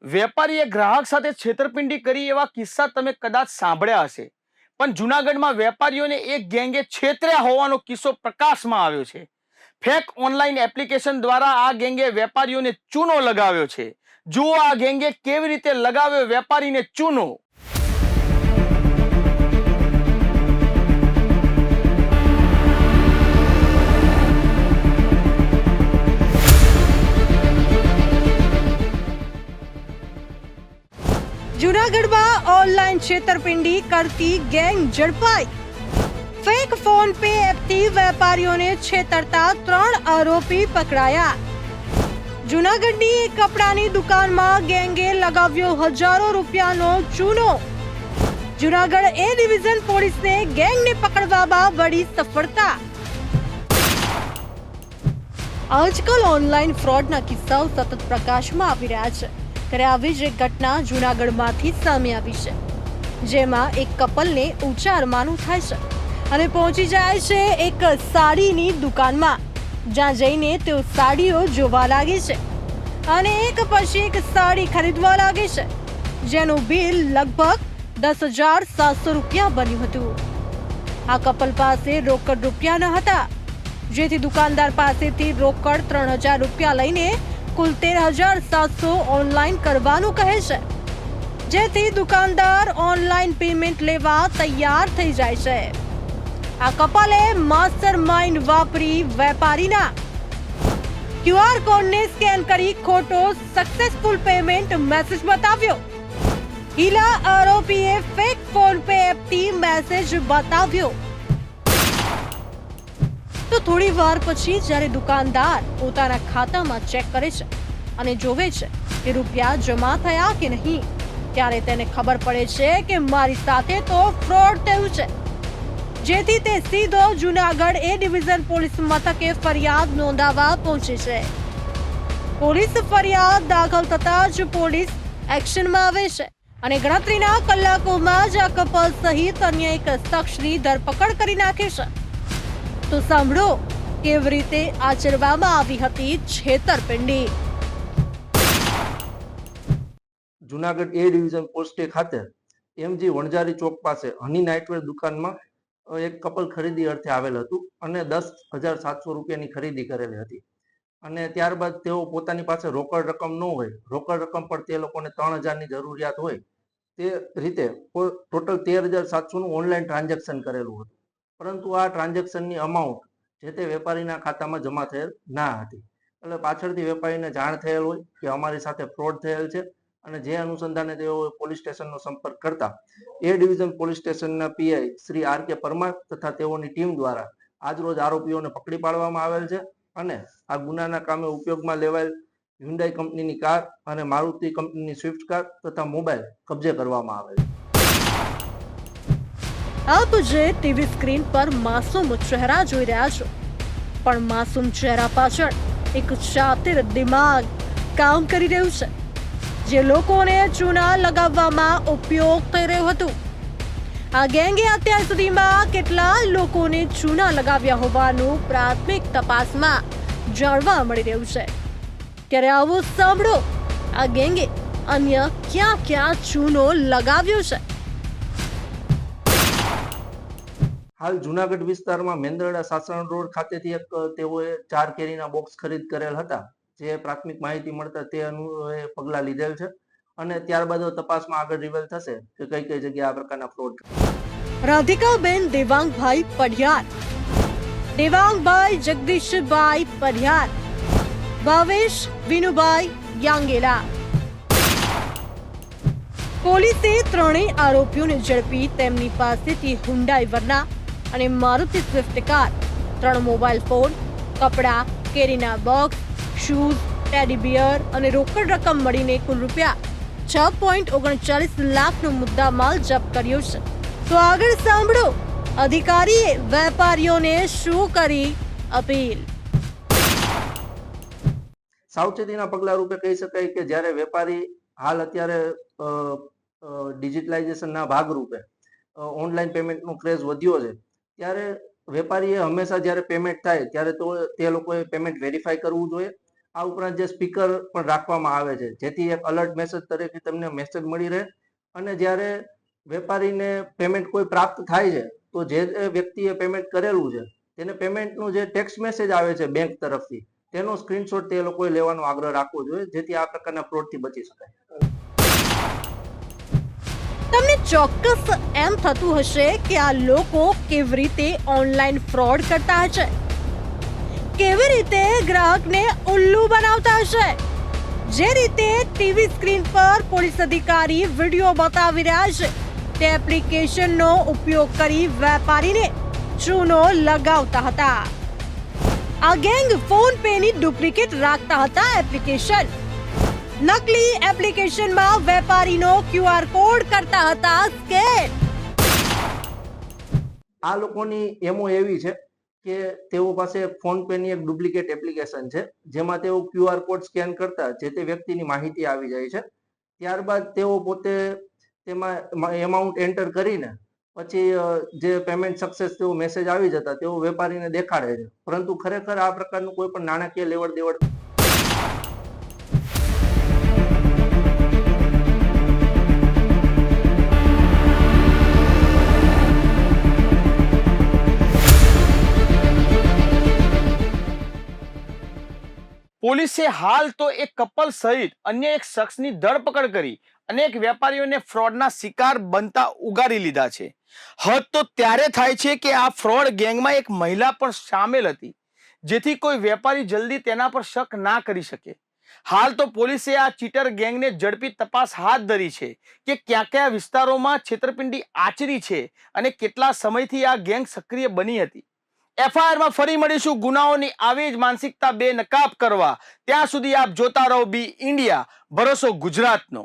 વેપારીએ ગ્રાહક સાથે છેતરપિંડી કરી એવા કિસ્સા તમે કદાચ સાંભળ્યા હશે, પણ જૂનાગઢમાં વેપારીઓને એક ગેંગે છેતર્યા હોવાનો કિસ્સો પ્રકાશમાં આવ્યો છે. ફેક ઓનલાઈન એપ્લિકેશન દ્વારા આ ગેંગે વેપારીઓને ચૂનો લગાવ્યો છે. જુઓ આ ગેંગે કેવી રીતે લગાવ્યો વેપારીને ચૂનો. જૂનાગઢમાં ઓનલાઈન છેતરપિંડી કરતી ગેંગ ઝડપાઈ. ફેક ફોન પે એપથી વેપારીઓને છેતરતા 3 આરોપી પકડાયા. જૂનાગઢની એક કપડાની દુકાનમાં ગેંગે લગાવ્યો હજારો રૂપિયાનો ચૂનો. જૂનાગઢ એ ડિવિઝન પોલીસને ગેંગને પકડવામાં વળી સફળતા. આજકાલ ઓનલાઈન ફ્રોડના કિસ્સાઓ સતત પ્રકાશમાં આવી રહ્યા છે. ત્યારે આવી જ એક ઘટના જૂનાગઢમાંથી સામે આવી છે, જેમાં એક કપલને ઊંચા અરમાનું થાય છે અને પહોંચી જાય છે એક સાડીની દુકાનમાં, જ્યાં જઈને તેઓ સાડીઓ જોવા લાગે છે અને એક પછી એક સાડી ખરીદવા લાગે છે, જેનું બિલ લગભગ 10,700 રૂપિયા બન્યું હતું. આ કપલ પાસે રોકડ રૂપિયા ન હતા, જેથી દુકાનદાર પાસેથી રોકડ 3,000 રૂપિયા લઈને કુલ 13,700 ઓનલાઈન કરવાનું કહે છે, જેથી દુકાનદાર ઓનલાઈન પેમેન્ટ લેવા તૈયાર થઈ જાય છે. આ કપલે માસ્ટર માઇન્ડ વાપરી વેપારીના ક્યુઆર કોડને સ્કેન કરી ખોટો સક્સેસફુલ પેમેન્ટ મેસેજ બતાવ્યો. હીલા આરોપીએ ફેક ફોન પે એપથી મેસેજ બતાવ્યો. તો થોડી વાર પછી જ્યારે દુકાનદાર પોતાના ખાતામાં ચેક કરે છે અને જોવે છે કે રૂપિયા જમા થયા કે નહીં, ત્યારે તેને ખબર પડે છે કે મારી સાથે તો ફ્રોડ થયું છે, જેથી તે સીધો જૂનાગઢ એ ડિવિઝન પોલીસ મથકે ફરિયાદ નોંધાવવા પહોંચે છે. પોલીસ ફરિયાદ દાખલ થતા જ પોલીસ એક્શનમાં આવે છે અને ગણતરીના કલાકોમાં જ આ કપલ સહિત અન્ય એક શખ્સની ધરપકડ કરી નાખે છે. તો સાંભળો કેવી રીતે આચરવામાં આવી હતી છેતરપિંડી. જુનાગઢ એ ડિવિઝન પોસ્ટે ખાતે એમજી વણઝારી ચોક પાસે હની નાઇટવેર દુકાનમાં એક કપલ ખરીદી અર્થે આવેલ હતું અને 10,700 રૂપિયાની ખરીદી કરેલી હતી. અને ત્યારબાદ તેઓ પોતાની પાસે રોકડ રકમ ન હોય, રોકડ રકમ પણ તે લોકોને 3,000ની જરૂરિયાત હોય, તે રીતે ટોટલ 13,700નું ઓનલાઈન ટ્રાન્ઝેક્શન કરેલું હતું. પરંતુ આ ટ્રાન્ઝેક્શનની અમાઉન્ટ જે તે વેપારીના ખાતામાં જમા થયેલ ના હતી. એટલે પાછળથી વેપારીને જાણ થયેલ હોય કે અમારી સાથે ફ્રોડ થયેલ છે, અને જે અનુસંધાને તેઓ પોલીસ સ્ટેશનનો સંપર્ક કરતા એ ડિવિઝન પોલીસ સ્ટેશનના પીઆઈ શ્રી આર.કે. પરમાર તથા તેઓની ટીમ દ્વારા આજરોજ આરોપીઓને પકડી પાડવામાં આવેલ છે અને આ ગુનાના કામે ઉપયોગમાં લેવાયેલ હ્યુન્ડાઈ કંપનીની કાર અને મારુતિ કંપનીની સ્વિફ્ટ કાર તથા મોબાઈલ કબજે કરવામાં આવેલ છે. આપ જે ટીવી સ્ક્રીન પર માસૂમ ચહેરા જોઈ રહ્યા છો, પણ માસૂમ ચહેરા પાછળ એક શાતિર દિમાગ કામ કરી રહ્યું છે, જે લોકોને ચૂના લગાવવામાં ઉપયોગ થઈ રહ્યું હતું. આ ગેંગે અત્યાર સુધીમાં કેટલા લોકોને ચૂના લગાવ્યા હોવાનું પ્રાથમિક તપાસમાં જાણવા મળી રહ્યું છે. ત્યારે આવો સાંભળો આ ગેંગે અન્ય ક્યાં ક્યાં ચૂનો લગાવ્યો છે. હાલ જુનાગઢ વિસ્તારમાં મેંદરડા સાસણ રોડ ખાતેથી એક તેઓએ 4 કેરીના બોક્સ ખરીદ કરેલ હતા, જે પ્રાથમિક માહિતી મળતા તે અનુએ પગલાં લીધેલ છે અને ત્યારબાદ તપાસમાં આગળ રિવેલ થશે કે કઈ કઈ જગ્યાએ આ પ્રકારના ફ્રોડ. રાધિકાબેન દેવાંગભાઈ પઢિયાર, દેવાંગભાઈ જગદીશભાઈ પઢિયાર, ભાવેશ વિનુભાઈ યાંગેલા. પોલીસે ત્રણેય આરોપીઓને ઝડપી તેમની પાસેથી હુન્ડાઈ વર્ના અને Maruti Swift car, 3 mobile phone, કપડાં, કેરીના બોક્સ, શૂઝ, ટેડી બિયર અને રોકડ રકમ મળીને કુલ રૂપિયા 6.39 લાખનો મુદ્દામાલ જપ્ત કર્યો છે. તો આગળ સાંભળો અધિકારીએ વેપારીઓને શું કરી અપીલ. સાવચેતીના પગલા રૂપે કહી શકાય કે જ્યારે વેપારી હાલ અત્યારે ડિજિટલાઇઝેશનના ભાગરૂપે ઓનલાઈન પેમેન્ટનો ક્રેઝ વધ્યો છે, ત્યારે વેપારીએ હંમેશા જ્યારે પેમેન્ટ થાય ત્યારે તો તે લોકોએ પેમેન્ટ વેરીફાઈ કરવું જોઈએ આ ઉપરાંત જે સ્પીકર પણ રાખવામાં આવે છે, જેથી એક અલર્ટ મેસેજ તરીકે તમને મેસેજ મળી રહે અને જ્યારે વેપારીને પેમેન્ટ કોઈ પ્રાપ્ત થાય છે તો જે વ્યક્તિએ પેમેન્ટ કરેલું છે તેને પેમેન્ટનું જે ટેક્સ્ટ મેસેજ આવે છે બેંક તરફથી તેનો સ્ક્રીનશોટ તે લોકોએ લેવાનો આગ્રહ રાખવો જોઈએ, જેથી આ પ્રકારના ફ્રોડથી બચી શકાય. તમને ચોક્કસ એમ થતું હશે કે આ લોકો કેવી રીતે ઓનલાઈન ફ્રોડ કરતા હશે, કેવી રીતે ગ્રાહકને ઉલ્લુ બનાવતા હશે. જે રીતે ટીવી સ્ક્રીન પર પોલીસ અધિકારી વિડીયો બતાવી રહ્યા છે તે એપ્લિકેશનનો ઉપયોગ કરી વેપારીને ચૂનો લગાવતા હતા. આ ગેંગ ફોન પેની ડુપ્લિકેટ રાખતા હતા એપ્લિકેશન. નકલી એપ્લિકેશનમાં વેપારીનો QR કોડ કરતા હતા સ્કેન. આ લોકોની એમો એવી છે કે તેઓ પાસે ફોન પે ની એક ડુપ્લિકેટ એપ્લિકેશન છે, જેમાં તેઓ QR કોડ સ્કેન કરતા જે તે વ્યક્તિની માહિતી આવી જાય છે. ત્યારબાદ તેઓ પોતે તેમાં એમાઉન્ટ એન્ટર કરીને પછી જે પેમેન્ટ સક્સેસ તેવો મેસેજ આવી જતા તેઓ વેપારીને દેખાડે છે, પરંતુ ખરેખર આ પ્રકારનું કોઈ પણ નાણાકીય લેવડ દેવડ પોલીસે હાલ તો એક કપલ સહિત અન્ય એક શખ્સની ધરપકડ કરી અનેક વેપારીઓને ફ્રોડના શિકાર બનતા ઉગારી લીધા છે. હદ તો ત્યારે થાય છે કે આ ફ્રોડ ગેંગમાં એક મહિલા પણ સામેલ હતી, જેથી કોઈ વેપારી જલ્દી તેના પર શક ના કરી શકે. હાલ તો પોલીસે આ ચીટર ગેંગને ઝડપી તપાસ હાથ ધરી છે કે કયા કયા વિસ્તારોમાં છેતરપિંડી આચરી છે અને કેટલા સમયથી આ ગેંગ સક્રિય બની હતી. FIR માં ફરી મળીશું ગુનાઓની આવી જ માનસિકતા બેનકાબ કરવા. ત્યાં સુધી આપ જોતા રહો બી ઇન્ડિયા, ભરોસો ગુજરાતનો.